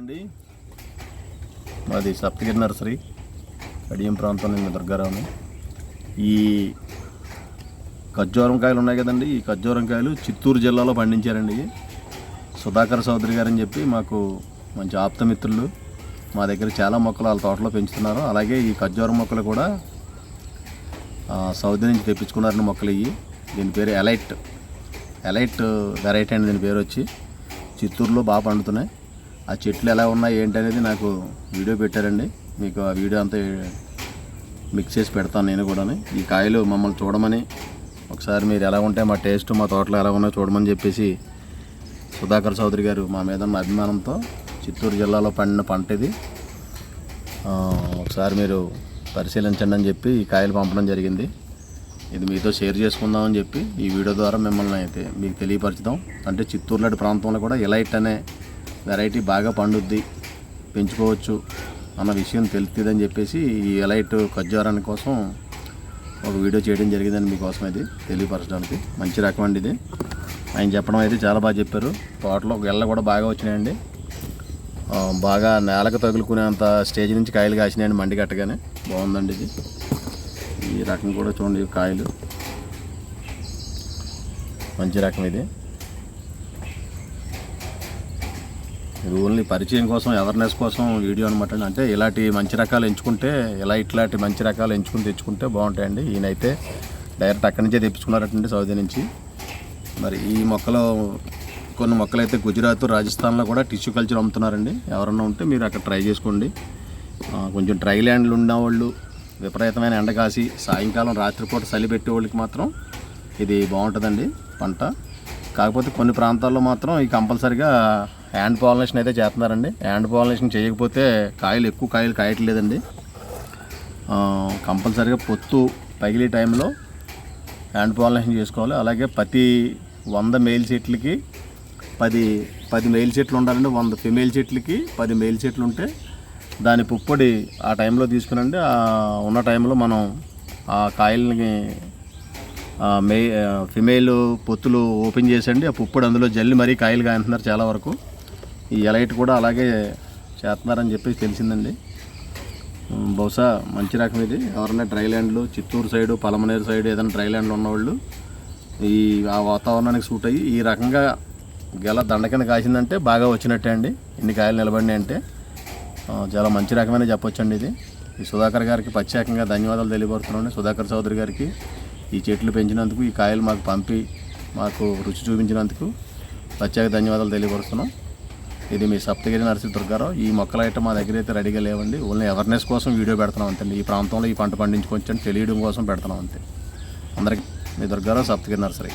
అండి. మాది సప్తగిరి నర్సరీ, కడియం ప్రాంతం. నేను దుర్గారావుని. ఈ ఖర్జూరం కాయలు ఉన్నాయి కదండి, ఈ ఖర్జూరం కాయలు చిత్తూరు జిల్లాలో పండించారండి. సుధాకర్ చౌదరి గారు అని చెప్పి మాకు మంచి ఆప్తమిత్రులు. మా దగ్గర చాలా మొక్కలు వాళ్ళ తోటలో పెంచుతున్నారు. అలాగే ఈ ఖర్జూరం మొక్కలు కూడా సౌదీ నుంచి తెప్పించుకున్నారని మొక్కలు. ఇవి దీని పేరు ఎలైట్ వెరైటీ అండి. దీని పేరు వచ్చి చిత్తూరులో బాగా పండుతున్నాయి. ఆ చెట్లు ఎలా ఉన్నాయి ఏంటి అనేది నాకు వీడియో పెట్టారండి. మీకు ఆ వీడియో అంతా మిక్స్ చేసి పెడతాను నేను కూడా. ఈ కాయలు మమ్మల్ని చూడమని, ఒకసారి మీరు ఎలా ఉంటే మా టేస్ట్ మా తోటలో ఎలా ఉన్నాయో చూడమని చెప్పేసి సుధాకర్ చౌదరి గారు మా మీద ఉన్న అభిమానంతో చిత్తూరు జిల్లాలో పండిన పంట ఇది. ఒకసారి మీరు పరిశీలించండి అని చెప్పి ఈ కాయలు పంపడం జరిగింది. ఇది మీతో షేర్ చేసుకుందామని చెప్పి ఈ వీడియో ద్వారా మిమ్మల్ని అయితే మీకు తెలియపరచుదాం. అంటే చిత్తూరు లాంటి ప్రాంతంలో కూడా ఎలైట్ అనే వెరైటీ బాగా పండుద్ది, పెంచుకోవచ్చు అన్న విషయం తెలుస్తుందని చెప్పేసి ఈ ఎలైట్ ఖర్జూరాని కోసం ఒక వీడియో చేయడం జరిగిందని మీకోసం ఇది తెలియపరచడానికి. మంచి రకం అండి ఇది. ఆయన చెప్పడం అయితే చాలా బాగా చెప్పారు. తోటలో గెల్ల కూడా బాగా వచ్చినాయండి. బాగా నేలకు తగులుకునేంత స్టేజ్ నుంచి కాయలు కాసినాయండి. మండి కట్టగానే బాగుందండి ఇది. ఈ రకం కూడా చూడండి, కాయలు మంచి రకం ఇది. ఇది ఓన్లీ పరిచయం కోసం, అవేర్నెస్ కోసం వీడియో అనమాట. అంటే ఇలాంటి మంచి రకాలు ఎంచుకుంటే, ఇట్లాంటి మంచి రకాలు ఎంచుకుని తెచ్చుకుంటే బాగుంటాయండి. ఈయనైతే డైరెక్ట్ అక్కడి నుంచే తెప్పించుకున్నారటండి, సౌదీ నుంచి. మరి ఈ మొక్కలు, కొన్ని మొక్కలు అయితే గుజరాత్, రాజస్థాన్లో కూడా టిష్యూ కల్చర్ అమ్ముతున్నారండి. ఎవరన్నా ఉంటే మీరు అక్కడ ట్రై చేసుకోండి. కొంచెం డ్రై ల్యాండ్లు ఉన్నవాళ్ళు, విపరీతమైన ఎండ కాసి సాయంకాలం రాత్రిపూట చలి పెట్టేవాళ్ళకి మాత్రం ఇది బాగుంటుందండి పంట. కాకపోతే కొన్ని ప్రాంతాల్లో మాత్రం ఈ కంపల్సరిగా హ్యాండ్ పాలినేషన్ అయితే చేస్తున్నారండి. హ్యాండ్ పాలినేషన్ చేయకపోతే ఎక్కువ కాయలు కాయట్లేదండి. కంపల్సరిగా పొత్తు పగిలే టైంలో హ్యాండ్ పాలినేషన్ చేసుకోవాలి. అలాగే ప్రతి 100 మేల్ చెట్లకి 10 మేల్ చెట్లు ఉండాలండి. 100 ఫిమేల్ చెట్లకి 10 మేల్ చెట్లు ఉంటే దాని పుప్పొడి ఆ టైంలో తీసుకునండి. ఉన్న టైంలో మనం ఆ కాయల్ని ఫిమేల్ పొత్తులు ఓపెన్ చేసండి. ఆ పుప్పొడి అందులో జల్లి మరీ కాయలు కాయంటున్నారు చాలా వరకు. ఈ ఎలైట్ కూడా అలాగే చేస్తున్నారని చెప్పేసి తెలిసిందండి. బహుశా మంచి రకం ఇది. ఎవరైనా డ్రై ల్యాండ్లు, చిత్తూరు సైడు, పలమనేరు సైడు ఏదైనా డ్రై ల్యాండ్లు ఉన్నవాళ్ళు ఆ వాతావరణానికి సూట్ అయ్యి ఈ రకంగా గెల దండ కింద కాసిందంటే బాగా వచ్చినట్టే అండి. ఇన్ని కాయలు నిలబడినాయి అంటే చాలా మంచి రకమైన చెప్పొచ్చండి ఇది. ఈ సుధాకర్ గారికి ప్రత్యేకంగా ధన్యవాదాలు తెలియపడుతున్నాను. సుధాకర్ చౌదరి గారికి ఈ చెట్లు పెంచినందుకు, ఈ కాయలు మాకు పంపి మాకు రుచి చూపించినందుకు ప్రత్యేక ధన్యవాదాలు తెలియపరుస్తున్నాం. ఇది మీ సప్తగిరి నర్సరీ దుర్గారావు. ఈ మొక్కలు అయితే మా దగ్గర అయితే రెడీగా లేవండి. ఓన్లీ అవేర్నెస్ కోసం వీడియో పెడుతున్నాం అంతే. ఈ ప్రాంతంలో ఈ పంట పండించుకోవచ్చు అని తెలియడం కోసం పెడుతున్నాం అంతే. అందరికీ మీ దుర్గారావు, సప్తగిరి నర్సరీ.